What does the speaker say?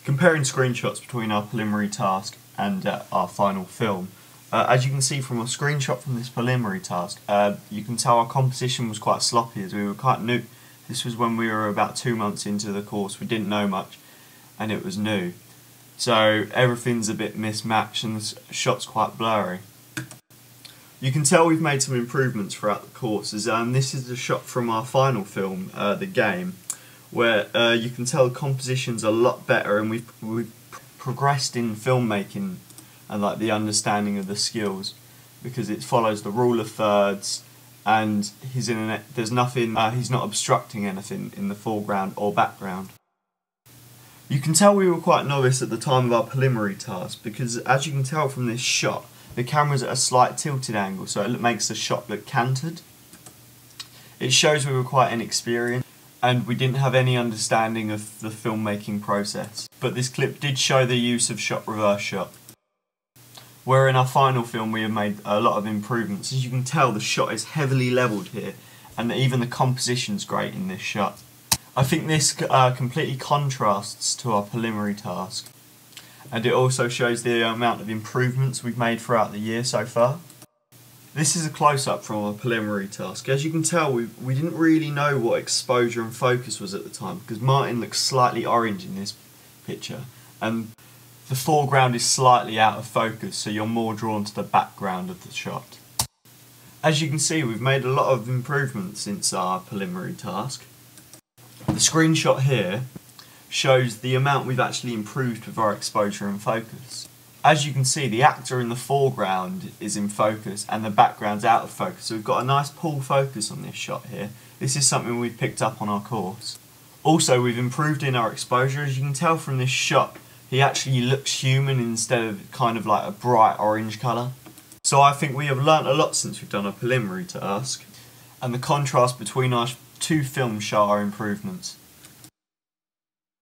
Comparing screenshots between our preliminary task and our final film, as you can see from a screenshot from this preliminary task, you can tell our composition was quite sloppy as we were quite new. This was when we were about 2 months into the course, we didn't know much and it was new. So everything's a bit mismatched and the shot's quite blurry. You can tell we've made some improvements throughout the course, as this is the shot from our final film, The Game, where you can tell the composition's a lot better and we've progressed in filmmaking and like the understanding of the skills, because it follows the rule of thirds and he's not obstructing anything in the foreground or background. You can tell we were quite novice at the time of our preliminary task, because as you can tell from this shot, the camera's at a slight tilted angle, so it makes the shot look canted. It shows we were quite inexperienced and we didn't have any understanding of the filmmaking process. But this clip did show the use of shot reverse shot. Where in our final film we have made a lot of improvements. As you can tell, the shot is heavily levelled here and even the composition's great in this shot. I think this completely contrasts to our preliminary task, and it also shows the amount of improvements we've made throughout the year so far. This is a close-up from our preliminary task. As you can tell, we didn't really know what exposure and focus was at the time, because Martin looks slightly orange in this picture and the foreground is slightly out of focus, so you're more drawn to the background of the shot. As you can see, we've made a lot of improvements since our preliminary task. The screenshot here shows the amount we've actually improved with our exposure and focus. As you can see, the actor in the foreground is in focus and the background's out of focus, so we've got a nice pull focus on this shot here. This is something we've picked up on our course. Also, we've improved in our exposure. As you can tell from this shot, he actually looks human instead of kind of like a bright orange colour. So I think we have learnt a lot since we've done a preliminary task, and the contrast between our two films show our improvements.